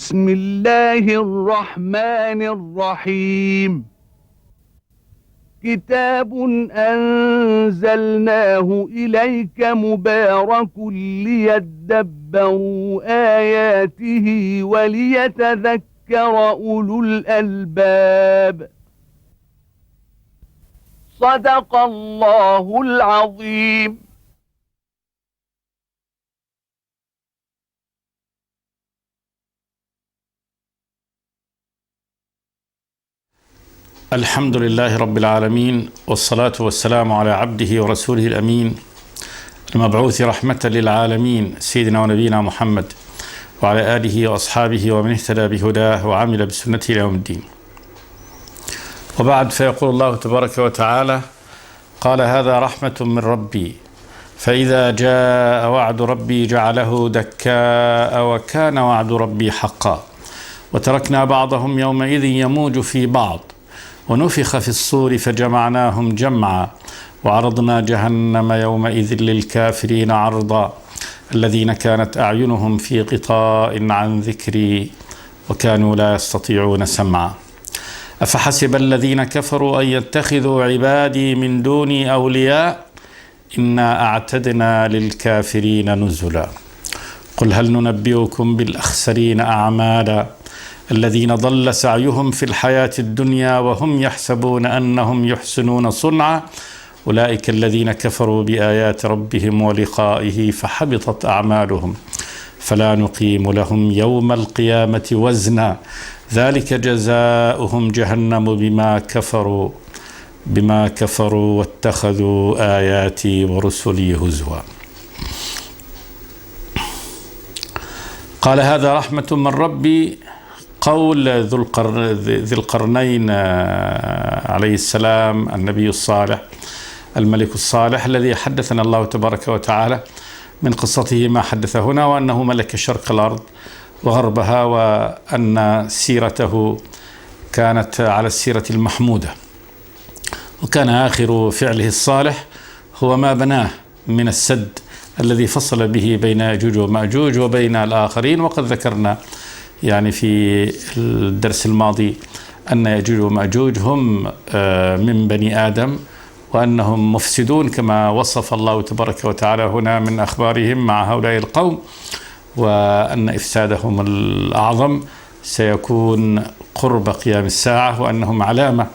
بسم الله الرحمن الرحيم. كتاب أنزلناه إليك مبارك ليدبروا آياته وليتذكر أولو الألباب. صدق الله العظيم. الحمد لله رب العالمين، والصلاة والسلام على عبده ورسوله الأمين المبعوث رحمة للعالمين سيدنا ونبينا محمد وعلى آله وأصحابه ومن اهتدى بهداه وعمل بسنته إلى يوم الدين. وبعد، فيقول الله تبارك وتعالى: قال هذا رحمة من ربي فإذا جاء وعد ربي جعله دكاء وكان وعد ربي حقا وتركنا بعضهم يومئذ يموج في بعض ونفخ في الصور فجمعناهم جمعا وعرضنا جهنم يومئذ للكافرين عرضا الذين كانت أعينهم في غطاء عن ذكري وكانوا لا يستطيعون سمعا أفحسب الذين كفروا أن يتخذوا عبادي من دوني أولياء إنا أعتدنا للكافرين نزلا قل هل ننبئكم بالأخسرين أعمالا الذين ضل سعيهم في الحياة الدنيا وهم يحسبون أنهم يحسنون صنعا أولئك الذين كفروا بآيات ربهم ولقائه فحبطت أعمالهم فلا نقيم لهم يوم القيامة وزنا ذلك جزاؤهم جهنم بما كفروا واتخذوا آياتي ورسلي هزوا. قال هذا رحمة من ربي، قول ذي القرنين عليه السلام، النبي الصالح الملك الصالح الذي حدثنا الله تبارك وتعالى من قصته ما حدث هنا، وأنه ملك شرق الأرض وغربها، وأن سيرته كانت على السيرة المحمودة، وكان آخر فعله الصالح هو ما بناه من السد الذي فصل به بين يأجوج ومأجوج وبين الآخرين. وقد ذكرنا يعني في الدرس الماضي أن يأجوج ومأجوج هم من بني آدم، وأنهم مفسدون كما وصف الله تبارك وتعالى هنا من أخبارهم مع هؤلاء القوم، وأن إفسادهم الأعظم سيكون قرب قيام الساعة، وأنهم علامة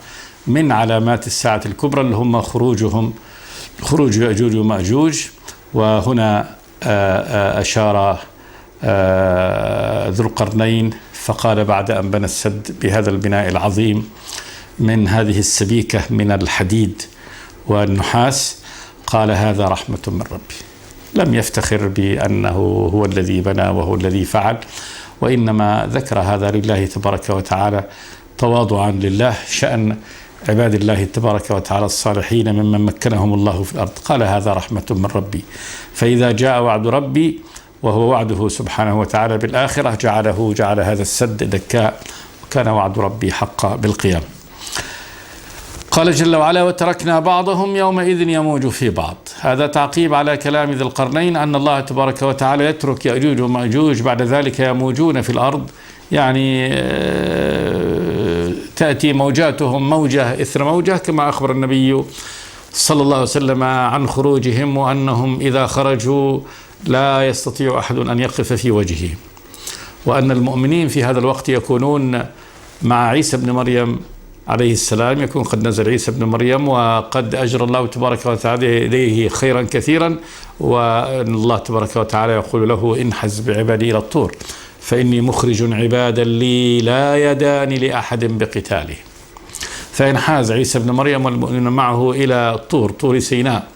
من علامات الساعة الكبرى اللي هم خروج يأجوج ومأجوج. وهنا أشار ذو القرنين فقال بعد أن بنى السد بهذا البناء العظيم من هذه السبيكة من الحديد والنحاس، قال هذا رحمة من ربي. لم يفتخر بأنه هو الذي بنى وهو الذي فعل، وإنما ذكر هذا لله تبارك وتعالى تواضعا لله، شأن عباد الله تبارك وتعالى الصالحين ممن مكنهم الله في الأرض. قال هذا رحمة من ربي فإذا جاء وعد ربي، وهو وعده سبحانه وتعالى بالآخرة، جعل هذا السد دكاء وكان وعد ربي حقا بالقيام. قال جل وعلا: وتركنا بعضهم يومئذ يموج في بعض. هذا تعقيب على كلام ذي القرنين أن الله تبارك وتعالى يترك يأجوج ومأجوج بعد ذلك يموجون في الأرض، يعني تأتي موجاتهم موجة إثر موجة، كما أخبر النبي صلى الله عليه وسلم عن خروجهم، وأنهم إذا خرجوا لا يستطيع أحد أن يقف في وجهه، وأن المؤمنين في هذا الوقت يكونون مع عيسى بن مريم عليه السلام، يكون قد نزل عيسى بن مريم وقد أجرى الله تبارك وتعالى إليه خيرا كثيرا، وأن الله تبارك وتعالى يقول له: انحز بعبادي إلى الطور فإني مخرج عبادا لي لا يدان لأحد بقتاله. فينحاز عيسى بن مريم والمؤمنون معه إلى طور سيناء،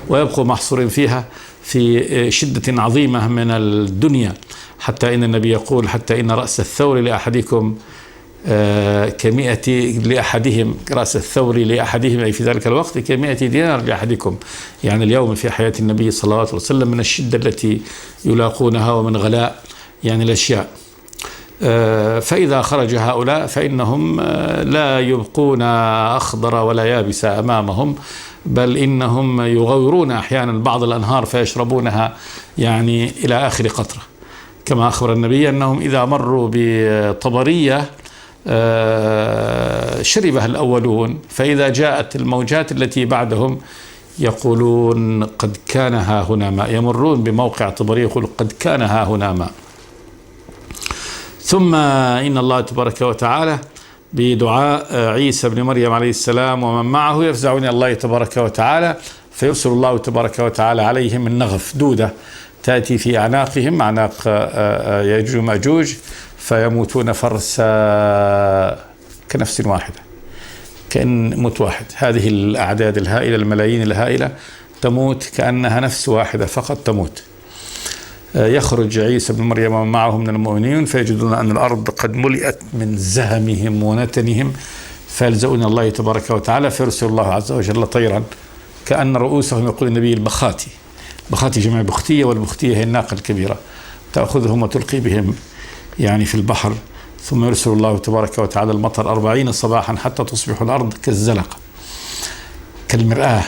ويبقوا محصورين فيها في شدة عظيمة من الدنيا، حتى إن النبي يقول: حتى إن رأس الثور لأحدكم لأحدهم رأس الثور لأحدهم، أي في ذلك الوقت 100 دينار لأحدكم، يعني اليوم في حياة النبي صلى الله عليه وسلم من الشدة التي يلاقونها ومن غلاء يعني الأشياء. فإذا خرج هؤلاء فإنهم لا يبقون أخضر ولا يابس أمامهم، بل إنهم يغورون أحيانا بعض الأنهار فيشربونها يعني إلى آخر قطرة، كما أخبر النبي أنهم إذا مروا بطبرية شربها الأولون، فإذا جاءت الموجات التي بعدهم يقولون قد كان ها هنا ماء، يمرون بموقع طبرية يقول قد كان ها هنا ماء. ثم إن الله تبارك وتعالى بدعاء عيسى بن مريم عليه السلام ومن معه يفزعون الله تبارك وتعالى، فيرسل الله تبارك وتعالى عليهم النغف، دودة تأتي في أعناقهم، أعناق يأجوج ومأجوج، فيموتون فرسا كنفس واحدة، كأن موت واحد. هذه الأعداد الهائلة، الملايين الهائلة تموت كأنها نفس واحدة فقط تموت. يخرج عيسى بن مريم ومن معه من المؤمنين فيجدون أن الأرض قد ملئت من زهمهم ونتنهم، فيلزؤون الله تبارك وتعالى، فيرسل الله عز وجل طيرا كأن رؤوسهم، يقول النبي، البخاتي، بخاتي جمع بختية، والبختية هي الناقة الكبيرة، تأخذهم وتلقي بهم يعني في البحر. ثم يرسل الله تبارك وتعالى المطر 40 صباحا حتى تصبح الأرض كالزلقة كالمرآة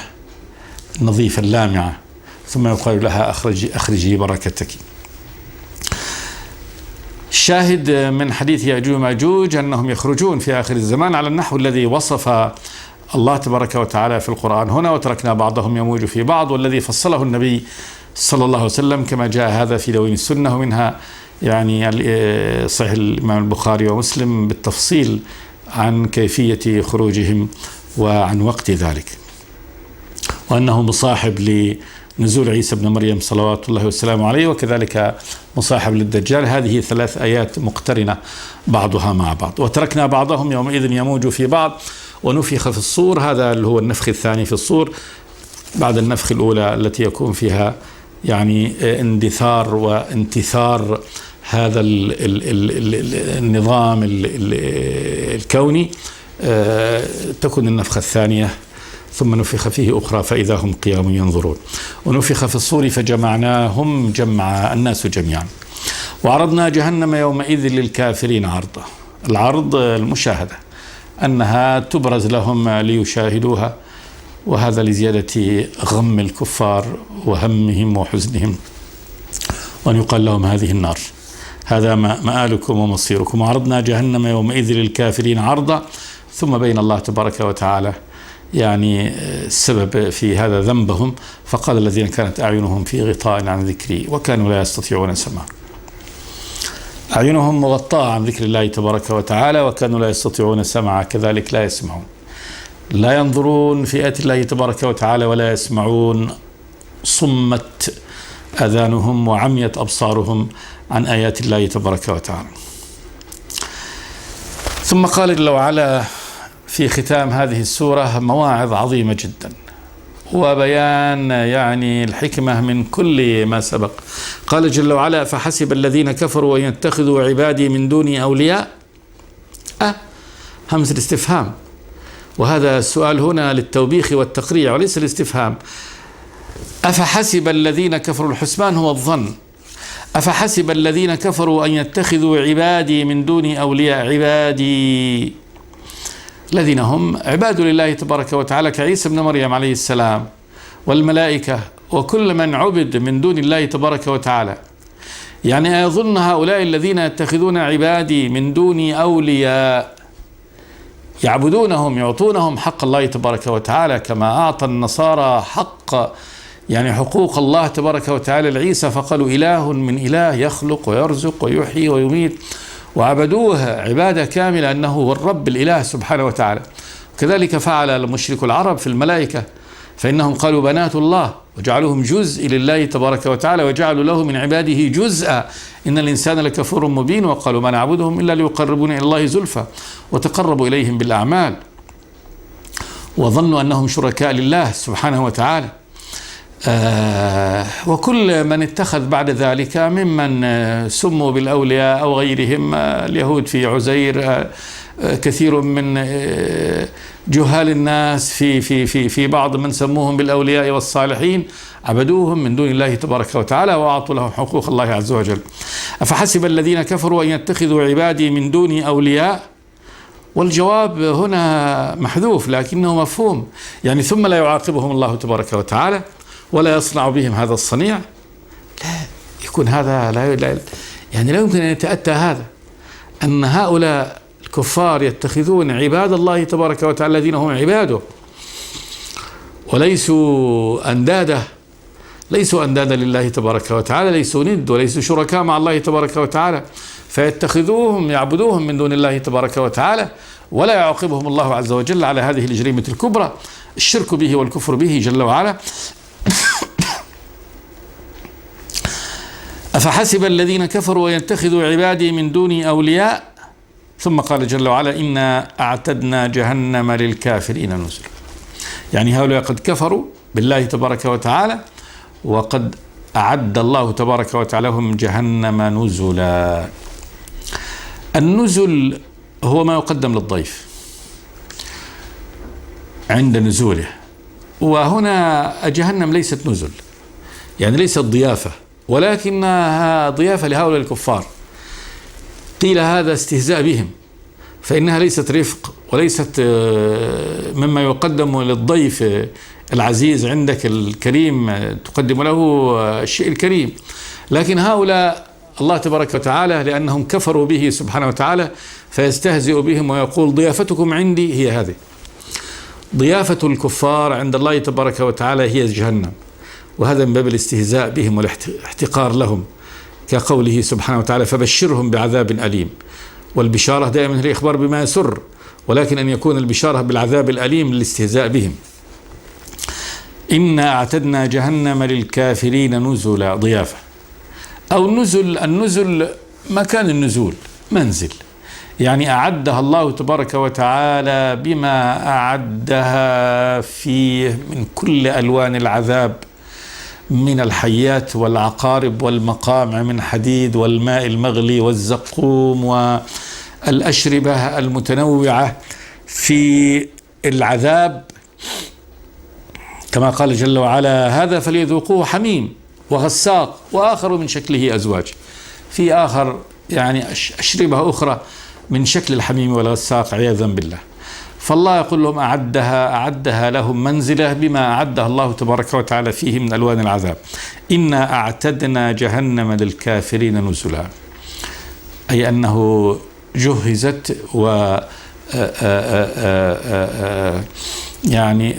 النظيفة اللامعة، ثم يقال لها أخرجي بركتك. الشاهد من حديث يأجوج ومأجوج أنهم يخرجون في آخر الزمان على النحو الذي وصف الله تبارك وتعالى في القرآن هنا، وتركنا بعضهم يموج في بعض، والذي فصله النبي صلى الله عليه وسلم كما جاء هذا في دواوين السنة، ومنها يعني صحيح الإمام البخاري ومسلم بالتفصيل عن كيفية خروجهم وعن وقت ذلك، وأنه مصاحب لنزول عيسى بن مريم صلوات الله وسلامه عليه، وكذلك مصاحب للدجال. هذه 3 آيات مقترنة بعضها مع بعض. وتركنا بعضهم يومئذ يموج في بعض ونفخ في الصور، هذا اللي هو النفخ الثاني في الصور بعد النفخ الأولى التي يكون فيها يعني اندثار وانتثار هذا النظام الكوني. تكون النفخة الثانية ثم نفخ فيه أخرى فإذا هم قيام ينظرون. ونفخ في الصور فجمعناهم جمعا، الناس جميعا. وعرضنا جهنم يومئذ للكافرين عرضا، العرض المشاهدة، أنها تبرز لهم ليشاهدوها، وهذا لزيادة غم الكفار وهمهم وحزنهم، وأن يقال لهم هذه النار، هذا مآلكم ومصيركم. وعرضنا جهنم يومئذ للكافرين عرضا، ثم بين الله تبارك وتعالى يعني السبب في هذا ذنبهم، فقال الذين كانت أعينهم في غطاء عن ذكري وكانوا لا يستطيعون سماع، أعينهم مغطاة عن ذكر الله تبارك وتعالى وكانوا لا يستطيعون سماع، كذلك لا يسمعون، لا ينظرون في آيات الله تبارك وتعالى ولا يسمعون، صمت آذانهم وعميت أبصارهم عن آيات الله تبارك وتعالى. ثم قال جل وعلا في ختام هذه السورة مواعظ عظيمة جدا وبيان يعني الحكمة من كل ما سبق. قال جل وعلا فحسب الذين كفروا أن يتخذوا عبادي من دوني أولياء، همزة الاستفهام، وهذا السؤال هنا للتوبيخ والتقريع وليس الاستفهام. أفحسب الذين كفروا، الحسبان هو الظن، أفحسب الذين كفروا أن يتخذوا عبادي من دوني أولياء، عبادي الذين هم عباد لله تبارك وتعالى كعيسى بن مريم عليه السلام والملائكة وكل من عبد من دون الله تبارك وتعالى. يعني أظن هؤلاء الذين يتخذون عبادي من دوني أولياء يعبدونهم يعطونهم حق الله تبارك وتعالى كما أعطى النصارى حق يعني حقوق الله تبارك وتعالى لعيسى، فقالوا إله من إله يخلق ويرزق ويحيي ويميت، وعبدوه عبادة كاملة أنه هو الرب الإله سبحانه وتعالى. كذلك فعل المشرك العرب في الملائكة، فإنهم قالوا بنات الله وجعلوهم جزء لله تبارك وتعالى وجعلوا له من عباده جزءا، إن الإنسان لكفور مبين، وقالوا ما نعبدهم إلا ليقربون إلى الله زلفى، وتقربوا إليهم بالأعمال وظنوا أنهم شركاء لله سبحانه وتعالى. وكل من اتخذ بعد ذلك ممن سموا بالأولياء أو غيرهم، اليهود في عزير، كثير من جهال الناس في بعض من سموهم بالأولياء والصالحين عبدوهم من دون الله تبارك وتعالى وأعطوا لهم حقوق الله عز وجل. أفحسب الذين كفروا أن يتخذوا عبادي من دوني أولياء، والجواب هنا محذوف لكنه مفهوم، يعني ثم لا يعاقبهم الله تبارك وتعالى ولا يصنع بهم هذا الصنيع، لا يكون هذا لا يعني لا يمكن أن يتأتى هذا، أن هؤلاء الكفار يتخذون عباد الله تبارك وتعالى الذين هم عباده وليسوا أنداده، ليسوا أندادا لله تبارك وتعالى، ليسوا ند وليسوا شركاء مع الله تبارك وتعالى، فيتخذوهم يعبدوهم من دون الله تبارك وتعالى، ولا يعاقبهم الله عز وجل على هذه الجريمة الكبرى، الشرك به والكفر به جل وعلا. أفحسب الذين كفروا ويتخذوا عبادي من دوني أولياء، ثم قال جل وعلا إنا أعتدنا جهنم للكافرين نزلا. يعني هؤلاء قد كفروا بالله تبارك وتعالى، وقد أعد الله تبارك وتعالى لهم جهنم نزلا. النزل هو ما يقدم للضيف عند نزوله، وهنا جهنم ليست نزل، يعني ليست ضيافة، ولكنها ضيافة لهؤلاء الكفار. قيل هذا استهزاء بهم، فإنها ليست رفق وليست مما يقدم للضيف العزيز عندك الكريم، تقدم له الشيء الكريم. لكن هؤلاء الله تبارك وتعالى لأنهم كفروا به سبحانه وتعالى فيستهزئ بهم ويقول ضيافتكم عندي هي هذه. ضيافة الكفار عند الله تبارك وتعالى هي جهنم، وهذا من باب الاستهزاء بهم والاحتقار لهم، كقوله سبحانه وتعالى فبشرهم بعذاب أليم. والبشارة دائما هي الإخبار بما يسر، ولكن أن يكون البشارة بالعذاب الأليم للاستهزاء بهم. إنا أعتدنا جهنم للكافرين نزلا، ضيافة أو نزل. النزل مكان النزول، منزل، يعني أعدها الله تبارك وتعالى بما أعدها فيه من كل ألوان العذاب، من الحيات والعقارب والمقامع من حديد والماء المغلي والزقوم والأشربة المتنوعة في العذاب، كما قال جل وعلا هذا فليذوقوه حميم وغساق وآخر من شكله أزواج، في آخر يعني أشربة أخرى من شكل الحميم والغساق عياذا بالله. فالله يقول لهم أعدها لهم منزلة بما أعدها الله تبارك وتعالى فيه من ألوان العذاب. إنا أعتدنا جهنم للكافرين نزلا، أي أنه جهزت و يعني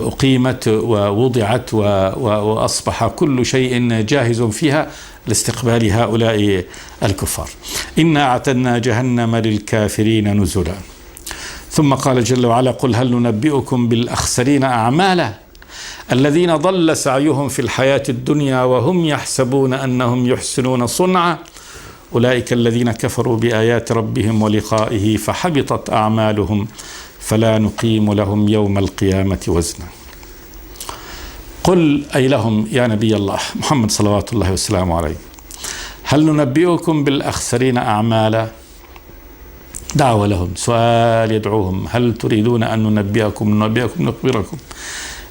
أقيمت ووضعت وأصبح كل شيء جاهز فيها لاستقبال هؤلاء الكفار. إنا أعتدنا جهنم للكافرين نزلا. ثم قال جل وعلا قل هل ننبئكم بالأخسرين أعمالا الذين ضل سعيهم في الحياة الدنيا وهم يحسبون أنهم يحسنون صنعا أولئك الذين كفروا بآيات ربهم ولقائه فحبطت أعمالهم فلا نقيم لهم يوم القيامة وزنا. قل أي لهم يا نبي الله محمد صلوات الله وسلامه عليه هل ننبئكم بالأخسرين أعمالا؟ دعوة لهم، سؤال يدعوهم، هل تريدون أن ننبئكم نخبركم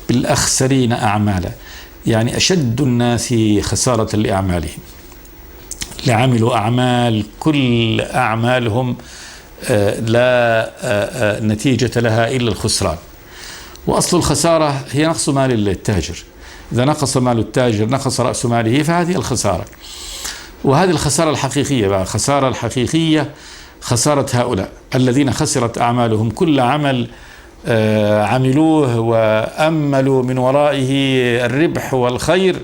بالأخسرين أعمالا، يعني أشد الناس خسارة لأعمالهم، لعملوا أعمال كل أعمالهم لا نتيجة لها إلا الخسران. وأصل الخسارة هي نقص مال التاجر، إذا نقص مال التاجر نقص رأس ماله فهذه الخسارة. وهذه الخسارة الحقيقية بقى، خسارة الحقيقية خسارة هؤلاء الذين خسرت أعمالهم، كل عمل عملوه وأملوا من ورائه الربح والخير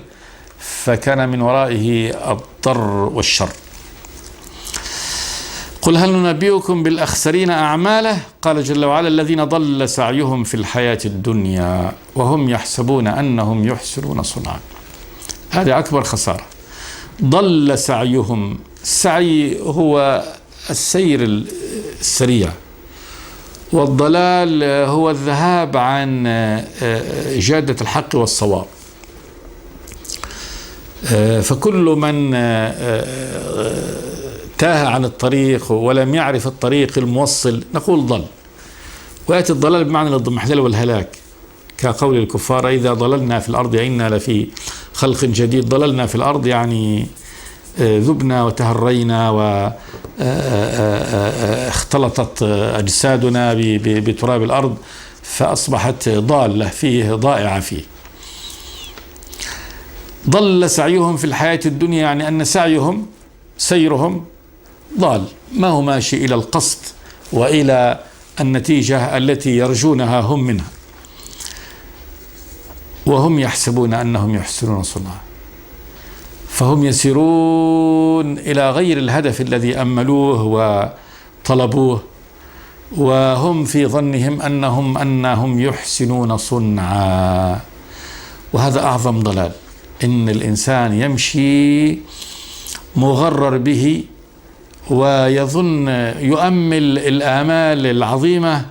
فكان من ورائه الضر والشر. قل هل ننبئكم بالأخسرين أعماله؟ قال جل وعلا الذين ضل سعيهم في الحياة الدنيا وهم يحسبون أنهم يحسنون صنعا. هذه أكبر خسارة. ضل سعيهم، السعي هو السير السريع، والضلال هو الذهاب عن جادة الحق والصواب. فكل من تاه عن الطريق ولم يعرف الطريق الموصل نقول ضل. ويأتي الضلال بمعنى الاضمحلال والهلاك، كقول الكفار إذا ضللنا في الأرض إنا لفي خلق جديد. ضللنا في الأرض يعني ذبنا وتهرينا واختلطت أجسادنا بتراب الأرض فأصبحت ضالة فيه، ضائعة فيه. ضل سعيهم في الحياة الدنيا يعني أن سعيهم سيرهم ضال، ما هو ماشي إلى القصد وإلى النتيجة التي يرجونها هم منها، وهم يحسبون أنهم يحسنون صنعا، فهم يسيرون إلى غير الهدف الذي أملوه وطلبوه، وهم في ظنهم أنهم يحسنون صنعا. وهذا أعظم ضلال، إن الإنسان يمشي مغرر به ويظن يؤمل الآمال العظيمة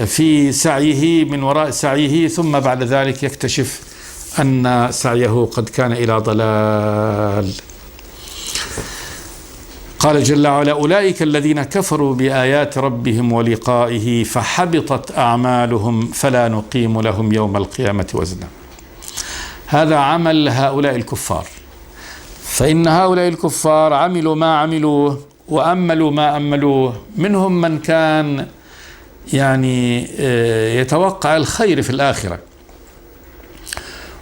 في سعيه من وراء سعيه، ثم بعد ذلك يكتشف أن سعيه قد كان إلى ضلال. قال جل وعلا: أولئك الذين كفروا بآيات ربهم ولقائه فحبطت أعمالهم فلا نقيم لهم يوم القيامة وزنا. هذا عمل هؤلاء الكفار، فإن هؤلاء الكفار عملوا ما عملوه وأملوا ما أملوه. منهم من كان يعني يتوقع الخير في الآخرة،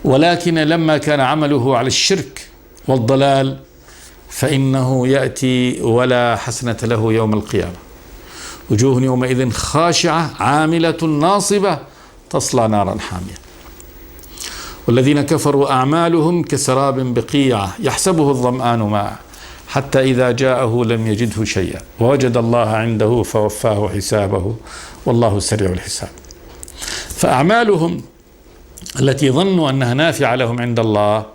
ولكن لما كان عمله على الشرك والضلال فإنه يأتي ولا حسنة له يوم القيامة. وجوه يومئذ خاشعة عاملة ناصبة تصلى نارا حامية. والذين كفروا أعمالهم كسراب بقيعة يحسبه الظمآن ماء حتى إذا جاءه لم يجده شيئا ووجد الله عنده فوفاه حسابه والله سريع الحساب. فأعمالهم التي ظنوا أنها نافعة لهم عند الله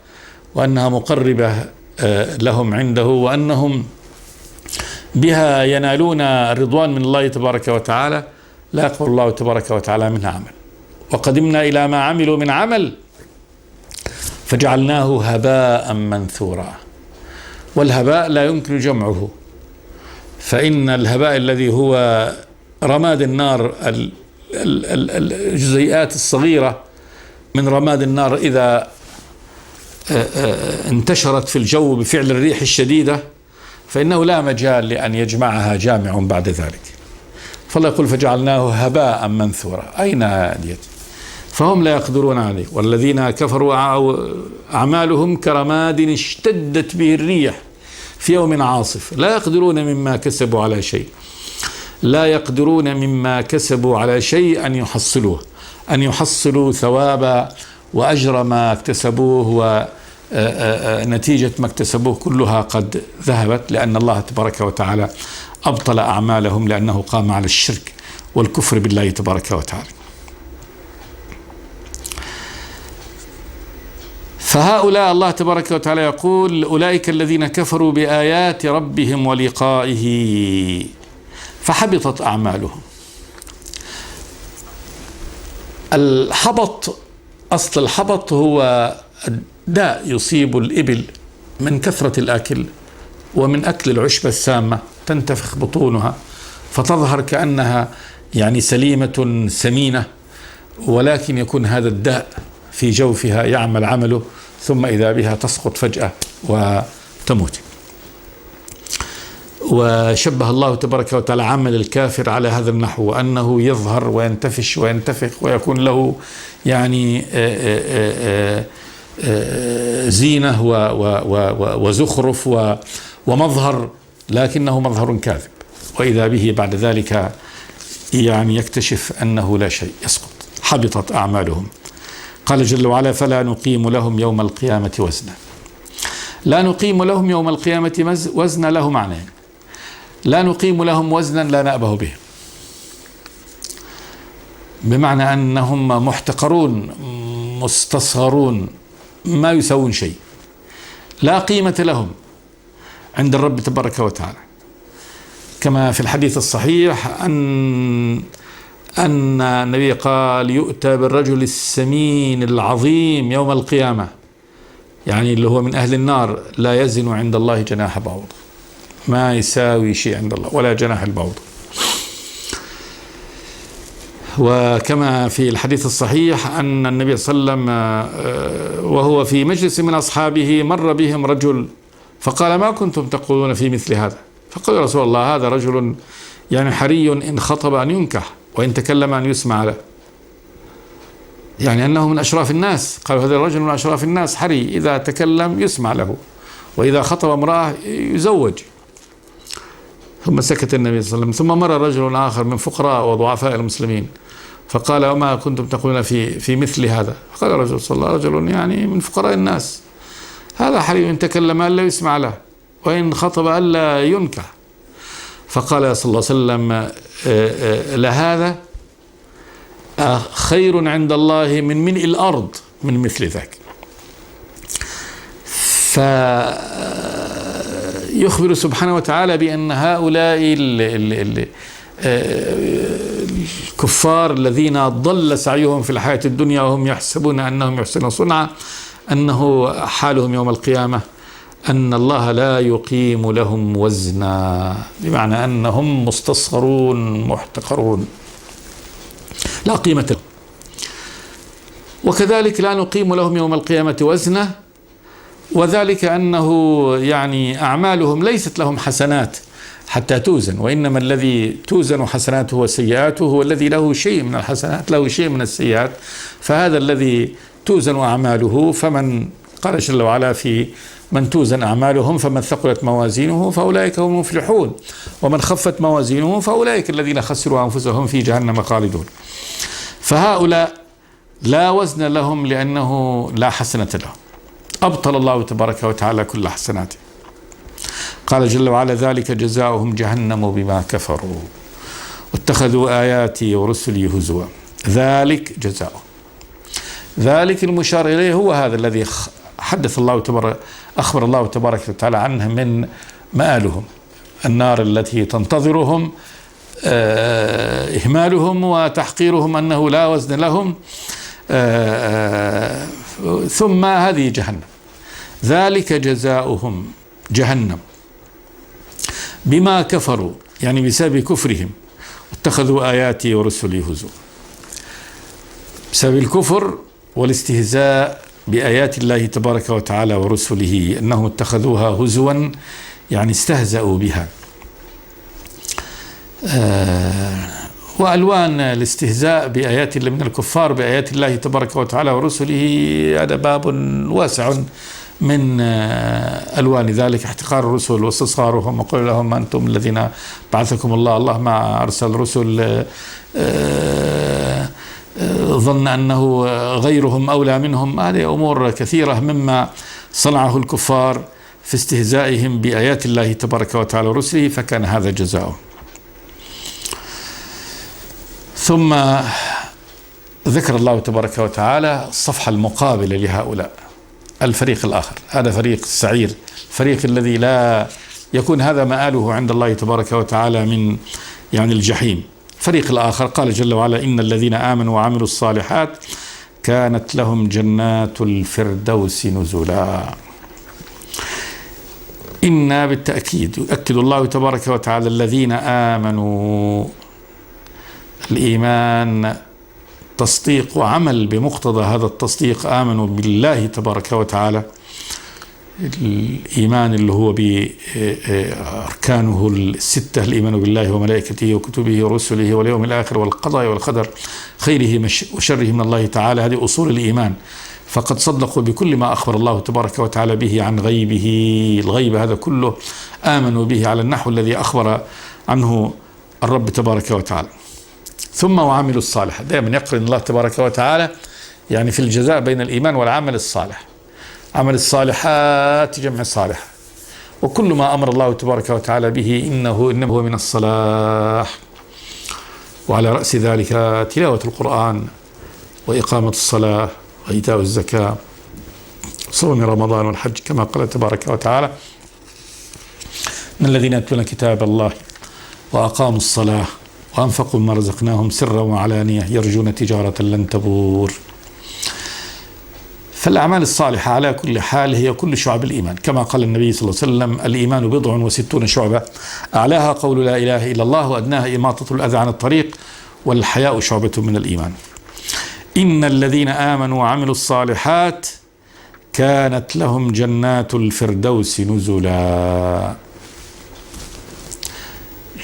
وأنها مقربة لهم عنده وأنهم بها ينالون الرضوان من الله تبارك وتعالى، لا يقبل الله تبارك وتعالى منها عمل. وقدمنا إلى ما عملوا من عمل فجعلناه هباء منثورا. والهباء لا يمكن جمعه، فإن الهباء الذي هو رماد النار، الجزيئات الصغيرة من رماد النار إذا انتشرت في الجو بفعل الريح الشديدة فإنه لا مجال لأن يجمعها جامع بعد ذلك. فالله يقول: فجعلناه هباء منثورا. أين ديت؟ فهم لا يقدرون عليه. والذين كفروا أعمالهم كرماد اشتدت به الريح في يوم عاصف لا يقدرون مما كسبوا على شيء، لا يقدرون مما كسبوا على شيء أن يحصلوه، أن يحصلوا ثواب وأجر ما اكتسبوه ونتيجة ما اكتسبوه كلها قد ذهبت، لأن الله تبارك وتعالى أبطل أعمالهم لأنه قام على الشرك والكفر بالله تبارك وتعالى. فهؤلاء الله تبارك وتعالى يقول: أولئك الذين كفروا بآيات ربهم ولقائه فحبطت أعمالهم. الحبط، أصل الحبط هو داء يصيب الإبل من كثرة الأكل ومن أكل العشبة السامة، تنتفخ بطونها فتظهر كأنها يعني سليمة سمينة، ولكن يكون هذا الداء في جوفها يعمل عمله ثم إذا بها تسقط فجأة وتموت. وشبه الله تبارك وتعالى عمل الكافر على هذا النحو، أنه يظهر وينتفش وينتفخ ويكون له يعني زينة وزخرف ومظهر، لكنه مظهر كاذب، وإذا به بعد ذلك يعني يكتشف أنه لا شيء، يسقط. حبطت أعمالهم. قال جل وعلا: فلا نقيم لهم يوم القيامة وزنا. لا نقيم لهم يوم القيامة وزنا له معنيين: لا نقيم لهم وزنا لا نأبه به، بمعنى أنهم محتقرون مستصغرون ما يسوون شيء، لا قيمة لهم عند الرب تبارك وتعالى، كما في الحديث الصحيح أن النبي قال: يؤتى بالرجل السمين العظيم يوم القيامة، يعني اللي هو من أهل النار، لا يزن عند الله جناح بعوض، ما يساوي شيء عند الله ولا جناح البعوض. وكما في الحديث الصحيح أن النبي صلى الله عليه وسلم وهو في مجلس من أصحابه مر بهم رجل فقال: ما كنتم تقولون في مثل هذا؟ فقال: يا رسول الله، هذا رجل يعني حري إن خطب أن ينكح وإن تكلم أن يسمع له، يعني أنه من أشراف الناس. قالوا: هذا الرجل من أشراف الناس حري، إذا تكلم يسمع له وإذا خطب امرأة يزوج. ثم سكت النبي صلى الله عليه وسلم. ثم مر رجل آخر من فقراء وضعفاء المسلمين فقال: وما كنتم تقولون في مثل هذا؟ فقال الرجل صلى الله عليه وسلم: رجل يعني من فقراء الناس، هذا حري إن تكلم ألا يسمع له، وإن خطب ألا ينكح. فقال صلى الله عليه وسلم: لهذا خير عند الله من ملء الأرض من مثل ذاك. فيخبر سبحانه وتعالى بأن هؤلاء الكفار الذين ضل سعيهم في الحياة الدنيا وهم يحسبون أنهم يحسنون صنعا، أنه حالهم يوم القيامة أن الله لا يقيم لهم وزنا، بمعنى أنهم مستصغرون محتقرون لا قيمة لهم. وكذلك لا نقيم لهم يوم القيامة وزنا، وذلك أنه يعني أعمالهم ليست لهم حسنات حتى توزن، وإنما الذي توزن حسناته وسيئاته هو الذي له شيء من الحسنات له شيء من السيئات، فهذا الذي توزن أعماله. فمن قال جل وعلا في من توزن أعمالهم فمن ثقلت موازينه فأولئك هم المفلحون، ومن خفت موازينه فأولئك الذين خسروا أنفسهم في جهنم خالدون. فهؤلاء لا وزن لهم لأنه لا حسنة لهم، أبطل الله تبارك وتعالى كل حسناته. قال جل وعلا: ذلك جزاؤهم جهنم بما كفروا واتخذوا آياتي ورسلي هزوا. ذلك جزاؤهم، ذلك المشار إليه هو هذا الذي أخبر الله تبارك وتعالى عنه من مآلهم، النار التي تنتظرهم إهمالهم وتحقيرهم، أنه لا وزن لهم، ثم هذه جهنم. ذلك جزاؤهم جهنم بما كفروا، يعني بسبب كفرهم، واتخذوا آياتي ورسلي هزوا، بسبب الكفر والاستهزاء بآيات الله تبارك وتعالى ورسله، أنهم اتخذوها هزوا يعني استهزأوا بها. وألوان الاستهزاء بآيات الله من الكفار بآيات الله تبارك وتعالى ورسله هذا باب واسع من ألوان ذلك: احتقار الرسل واستصغارهم، وقل لهم أنتم الذين بعثكم الله ما أرسل رسل ظن أنه غيرهم أولى منهم. هذه أمور كثيرة مما صنعه الكفار في استهزائهم بآيات الله تبارك وتعالى ورسله، فكان هذا جزاؤه. ثم ذكر الله تبارك وتعالى الصفحة المقابلة لهؤلاء، الفريق الآخر، هذا فريق السعير، فريق الذي لا يكون هذا مآله عند الله تبارك وتعالى من يعني الجحيم. فريق الآخر قال جل وعلا: إن الذين آمنوا وعملوا الصالحات كانت لهم جنات الفردوس نزلا. إن بالتأكيد يؤكد الله تبارك وتعالى الذين آمنوا، الإيمان تصديق وعمل بمقتضى هذا التصديق، آمنوا بالله تبارك وتعالى، الإيمان اللي هو بأركانه الستة: الإيمان بالله وملائكته وكتبه ورسله واليوم الآخر والقضاء والقدر خيره وشره من الله تعالى. هذه أصول الإيمان. فقد صدقوا بكل ما أخبر الله تبارك وتعالى به عن غيبه، الغيب هذا كله آمنوا به على النحو الذي أخبر عنه الرب تبارك وتعالى. ثم وعملوا الصالح، دائما يقرن الله تبارك وتعالى يعني في الجزاء بين الإيمان والعمل الصالح. عمل الصالحات جمع صالح، وكل ما أمر الله تبارك وتعالى به إنه هو من الصلاح، وعلى رأس ذلك تلاوة القرآن وإقامة الصلاة وإيتاء الزكاة صوم رمضان والحج، كما قال تبارك وتعالى: إن الذين يتلون كتاب الله وأقاموا الصلاة وأنفقوا مما رزقناهم سرا وعلانية يرجون تجارة لن تبور. فالأعمال الصالحة على كل حال هي كل شعب الإيمان، كما قال النبي صلى الله عليه وسلم: الإيمان 60 شعبة، أعلاها قول لا إله إلا الله، وأدناها إماطة الأذى عن الطريق، والحياء شعبة من الإيمان. إن الذين آمنوا وعملوا الصالحات كانت لهم جنات الفردوس نزلا.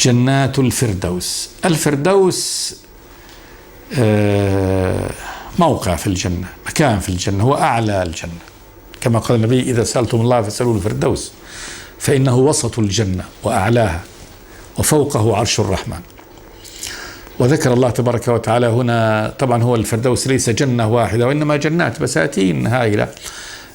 جنات الفردوس، الفردوس موقع في الجنة، مكان في الجنة، هو أعلى الجنة، كما قال النبي: إذا سألتم الله فاسألوا الفردوس فإنه وسط الجنة وأعلاها وفوقه عرش الرحمن. وذكر الله تبارك وتعالى هنا، طبعا هو الفردوس ليس جنة واحدة وإنما جنات بساتين هائلة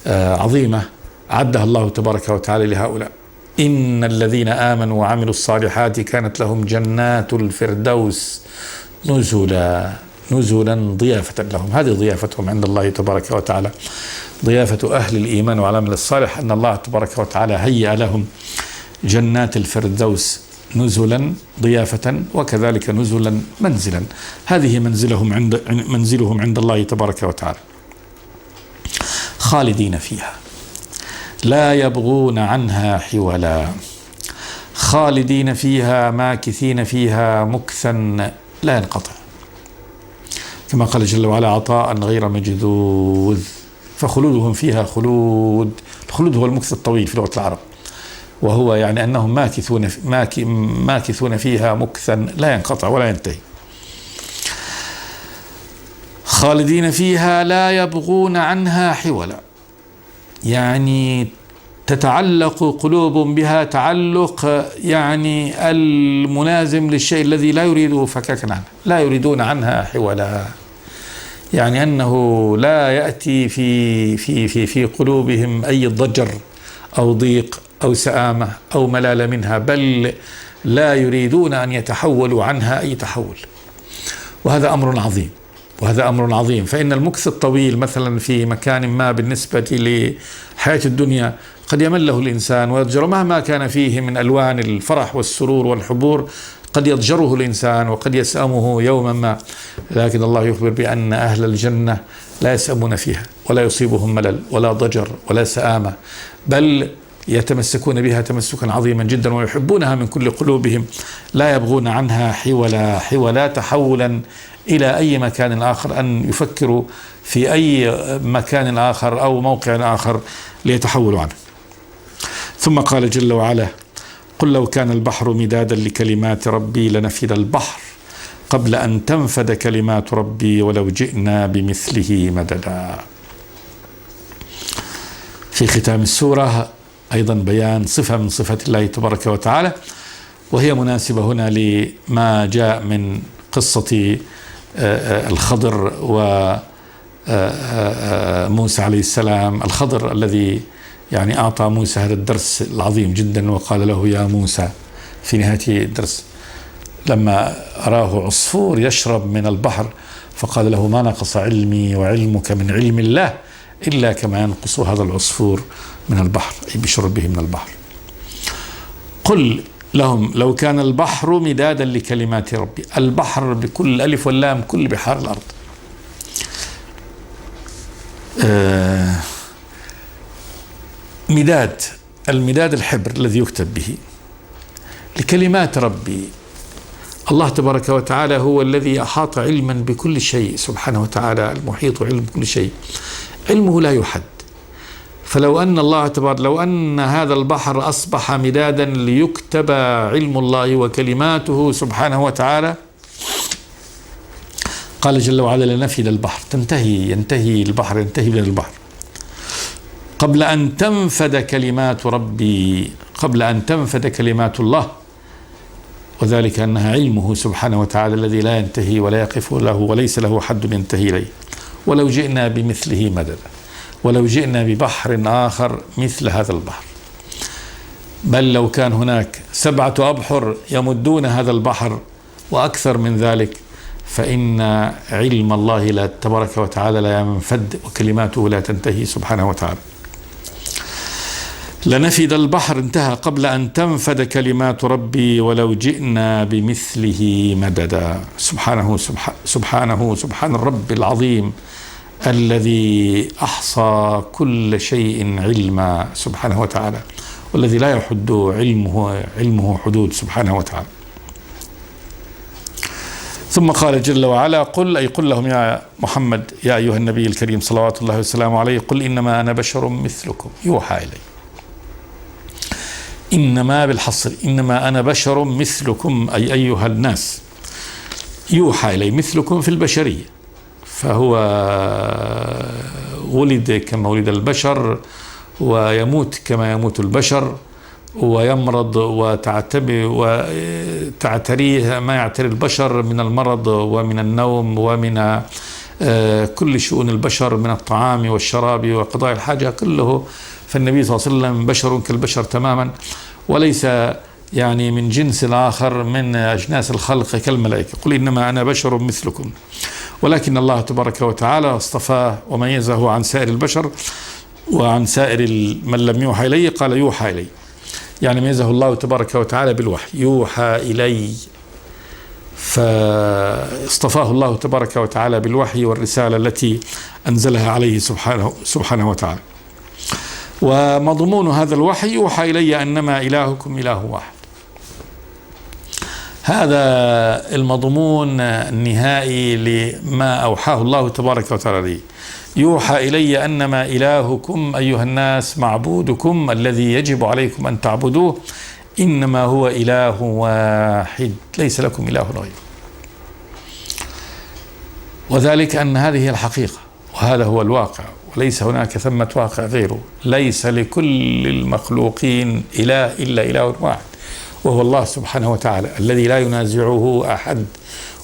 عظيمة أعدها الله تبارك وتعالى لهؤلاء. إن الذين آمنوا وعملوا الصالحات كانت لهم جنات الفردوس نزلا ضيافة لهم. هذه ضيافتهم عند الله تبارك وتعالى، ضيافة أهل الإيمان والعمل الصالح، أن الله تبارك وتعالى هيأ لهم جنات الفردوس نزلا ضيافة، وكذلك نزلا منزلا. هذه منزلهم عند الله تبارك وتعالى، خالدين فيها لا يبغون عنها حولا، خالدين فيها ماكثين فيها مكثا لا ينقطع، كما قال جل وعلا: عطاء غير مجذوذ، فخلودهم فيها خلود. الخلود هو المكث الطويل في لغة العرب، وهو يعني أنهم ماكثون فيها مكثا لا ينقطع ولا ينتهي. خالدين فيها لا يبغون عنها حولا، يعني تتعلق قلوب بها تعلق يعني الملازم للشيء الذي لا يريده فكاكا عنه، لا يريدون عنها حولا، يعني أنه لا يأتي في قلوبهم أي ضجر أو ضيق أو سآمة أو ملال منها، بل لا يريدون أن يتحولوا عنها أي تحول. وهذا أمر عظيم، فإن المكث الطويل مثلا في مكان ما بالنسبة لحياة الدنيا قد يمله الإنسان ويضجر، مهما كان فيه من ألوان الفرح والسرور والحبور قد يضجره الإنسان وقد يسأمه يوما ما، لكن الله يخبر بأن أهل الجنة لا يسأمون فيها ولا يصيبهم ملل ولا ضجر ولا سآمة، بل يتمسكون بها تمسكا عظيما جدا ويحبونها من كل قلوبهم، لا يبغون عنها حولا تحولا إلى أي مكان آخر، أن يفكروا في أي مكان آخر أو موقع آخر ليتحولوا عنه. ثم قال جل وعلا: قل لو كان البحر مدادا لكلمات ربي لنفد البحر قبل أن تنفد كلمات ربي ولو جئنا بمثله مددا. في ختام السورة أيضا بيان صفة من صفات الله تبارك وتعالى، وهي مناسبة هنا لما جاء من قصة الخضر وموسى عليه السلام. الخضر الذي يعني أعطى موسى هذا الدرس العظيم جدا، وقال له: يا موسى، في نهاية الدرس لما أراه عصفور يشرب من البحر فقال له: ما نقص علمي وعلمك من علم الله إلا كما ينقص هذا العصفور من البحر، أي بشرب به من البحر. قل لهم لو كان البحر مدادا لكلمات ربي، البحر بكل ألف واللام كل بحار الأرض، المداد الحبر الذي يكتب به لكلمات ربي. الله تبارك وتعالى هو الذي أحاط علما بكل شيء سبحانه وتعالى، المحيط علم بكل شيء، علمه لا يحد. فلو أن الله تبارك لو أن هذا البحر أصبح مدادا ليكتب علم الله وكلماته سبحانه وتعالى، قال جل وعلا: لنفد البحر، ينتهي البحر، ينتهي من البحر قبل أن تنفد كلمات ربي، قبل أن تنفد كلمات الله، وذلك أنها علمه سبحانه وتعالى الذي لا ينتهي ولا يقف له وليس له حد ينتهي إليه. ولو جئنا بمثله مددا، ولو جئنا ببحر آخر مثل هذا البحر، بل لو كان هناك 7 أبحر يمدون هذا البحر وأكثر من ذلك، فإن علم الله لا تبارك وتعالى لا ينفد وكلماته لا تنتهي سبحانه وتعالى. لنفد البحر، انتهى قبل أن تنفد كلمات ربي ولو جئنا بمثله مددا. سبحان الرب العظيم الذي أحصى كل شيء علما سبحانه وتعالى، والذي لا يحد علمه حدود سبحانه وتعالى. ثم قال جل وعلا: قل لهم يا محمد يا أيها النبي الكريم صلوات الله وسلامه عليه: قل إنما أنا بشر مثلكم يوحى إلي. إنما بالحصر، إنما أنا بشر مثلكم، أي أيها الناس، يوحى إلي، مثلكم في البشرية، فهو ولد كما ولد البشر ويموت كما يموت البشر، ويمرض وتعتريه ما يعتري البشر من المرض ومن النوم ومن كل شؤون البشر من الطعام والشراب وقضاء الحاجة كله. فالنبي صلى الله عليه وسلم بشر كالبشر تماما، وليس يعني من جنس آخر من أجناس الخلق كالملائكة. قل إنما أنا بشر مثلكم، ولكن الله تبارك وتعالى اصطفاه وميزه عن سائر البشر وعن سائر من لم يوحى إليه. قال يوحى إلي، يعني ميزه الله تبارك وتعالى بالوحي، يوحى إلي، فاصطفاه الله تبارك وتعالى بالوحي والرسالة التي أنزلها عليه سبحانه وتعالى. ومضمون هذا الوحي يوحى إلي أنما إلهكم إله واحد. هذا المضمون النهائي لما أوحاه الله تبارك وتعالى لي. يوحى إلي أنما إلهكم أيها الناس معبودكم الذي يجب عليكم أن تعبدوه إنما هو إله واحد، ليس لكم إله غيره. وذلك أن هذه الحقيقة وهذا هو الواقع، وليس هناك ثمة واقع غيره. ليس لكل المخلوقين إله إلا إله واحد، وهو الله سبحانه وتعالى الذي لا ينازعه أحد،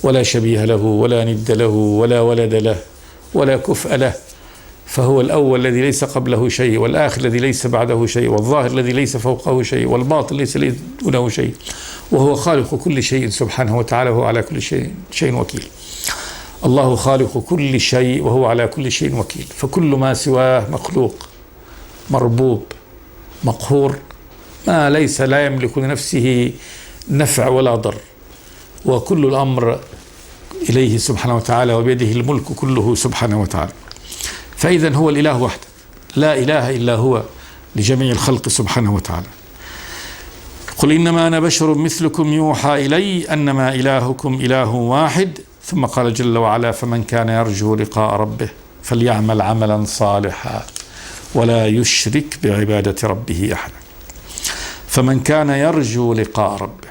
ولا شبيه له ولا ند له ولا ولد له ولا كفء له. فهو الأول الذي ليس قبله شيء، والآخر الذي ليس بعده شيء، والظاهر الذي ليس فوقه شيء، والباطن ليس دونه شيء، وهو خالق كل شيء سبحانه وتعالى، وهو على كل شيء وكيل. الله خالق كل شيء وهو على كل شيء وكيل، فكل ما سواه مخلوق مربوب مقهور، ما لا يملك لنفسه نفع ولا ضر، وكل الأمر إليه سبحانه وتعالى، وبيده الملك كله سبحانه وتعالى. فإذا هو الإله وحده، لا إله إلا هو لجميع الخلق سبحانه وتعالى. قل إنما أنا بشر مثلكم يوحى إلي أنما إلهكم إله واحد. ثم قال جل وعلا فمن كان يرجو لقاء ربه فليعمل عملا صالحا ولا يشرك بعبادة ربه أحدا. فمن كان يرجو لقاء ربه،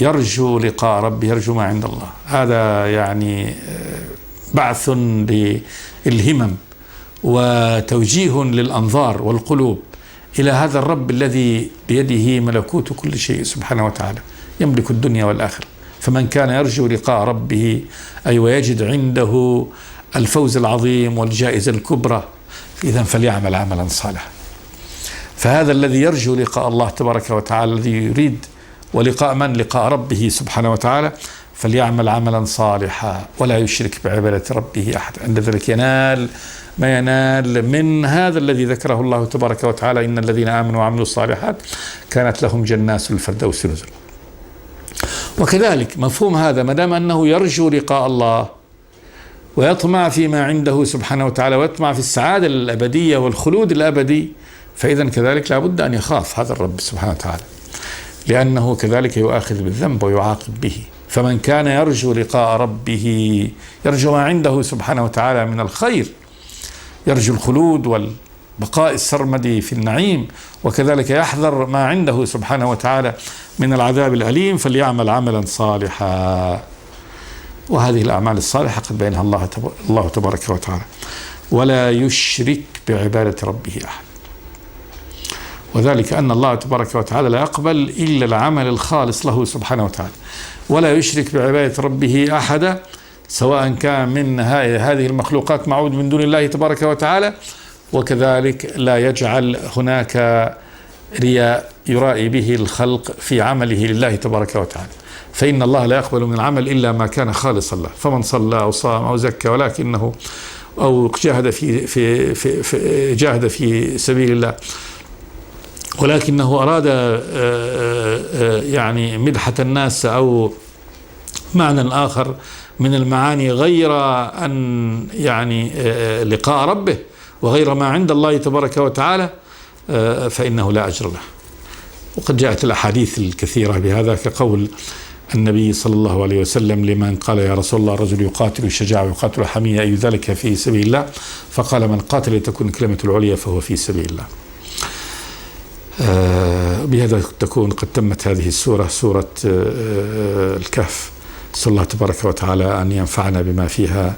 يرجو لقاء ربه، يرجو ما عند الله. هذا يعني بعث للهمم وتوجيه للأنظار والقلوب إلى هذا الرب الذي بيده ملكوت كل شيء سبحانه وتعالى، يملك الدنيا والآخرة. فمن كان يرجو لقاء ربه أي ويجد عنده الفوز العظيم والجائزة الكبرى، إذن فليعمل عملا صالحا. فهذا الذي يرجو لقاء الله تبارك وتعالى، الذي يريد ولقاء من؟ لقاء ربه سبحانه وتعالى، فليعمل عملا صالحا ولا يشرك بعبادة ربه أحد. عند ذلك ينال ما ينال من هذا الذي ذكره الله تبارك وتعالى: إن الذين آمنوا وعملوا الصالحات كانت لهم جنات الفردوس نزلا. وكذلك مفهوم هذا، ما دام أنه يرجو لقاء الله ويطمع فيما عنده سبحانه وتعالى ويطمع في السعادة الأبدية والخلود الأبدي، فإذا كذلك لابد أن يخاف هذا الرب سبحانه وتعالى، لأنه كذلك يؤاخذ بالذنب ويعاقب به. فمن كان يرجو لقاء ربه، يرجو ما عنده سبحانه وتعالى من الخير، يرجو الخلود والبقاء السرمدي في النعيم، وكذلك يحذر ما عنده سبحانه وتعالى من العذاب الأليم، فليعمل عملا صالحا. وهذه الأعمال الصالحة قد بينها الله تبارك وتعالى: ولا يشرك بعبادة ربه أحد. وذلك أن الله تبارك وتعالى لا يقبل إلا العمل الخالص له سبحانه وتعالى، ولا يشرك بعبادة ربه أحدا، سواء كان من هذه المخلوقات معبود من دون الله تبارك وتعالى، وكذلك لا يجعل هناك رياء يرائي به الخلق في عمله لله تبارك وتعالى، فإن الله لا يقبل من العمل إلا ما كان خالصا له. فمن صلى أو صام أو زكى ولكنه أو جاهد في سبيل الله ولكنه أراد يعني مدحة الناس أو معنى آخر من المعاني غير أن يعني لقاء ربه وغير ما عند الله تبارك وتعالى، فإنه لا أجر له. وقد جاءت الأحاديث الكثيرة بهذا، كقول النبي صلى الله عليه وسلم لمن قال: يا رسول الله، رجل يقاتل الشجاعة ويقاتل الحمية، أي ذلك في سبيل الله؟ فقال: من قاتل لتكون كلمة العليا فهو في سبيل الله. بهذا تكون قد تمت هذه السورة، سورة الكهف. نسأل الله تبارك وتعالى أن ينفعنا بما فيها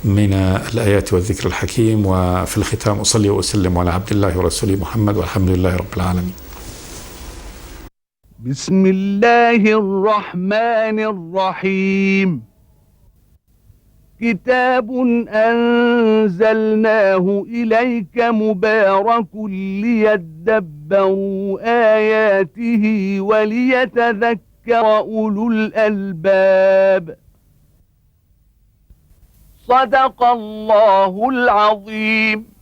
من الآيات والذكر الحكيم. وفي الختام أصلي وأسلم على عبد الله ورسوله محمد، والحمد لله رب العالمين. بسم الله الرحمن الرحيم. كتاب أنزلناه إليك مبارك ليدبروا آياته وليتذكر أولو الألباب. صدق الله العظيم.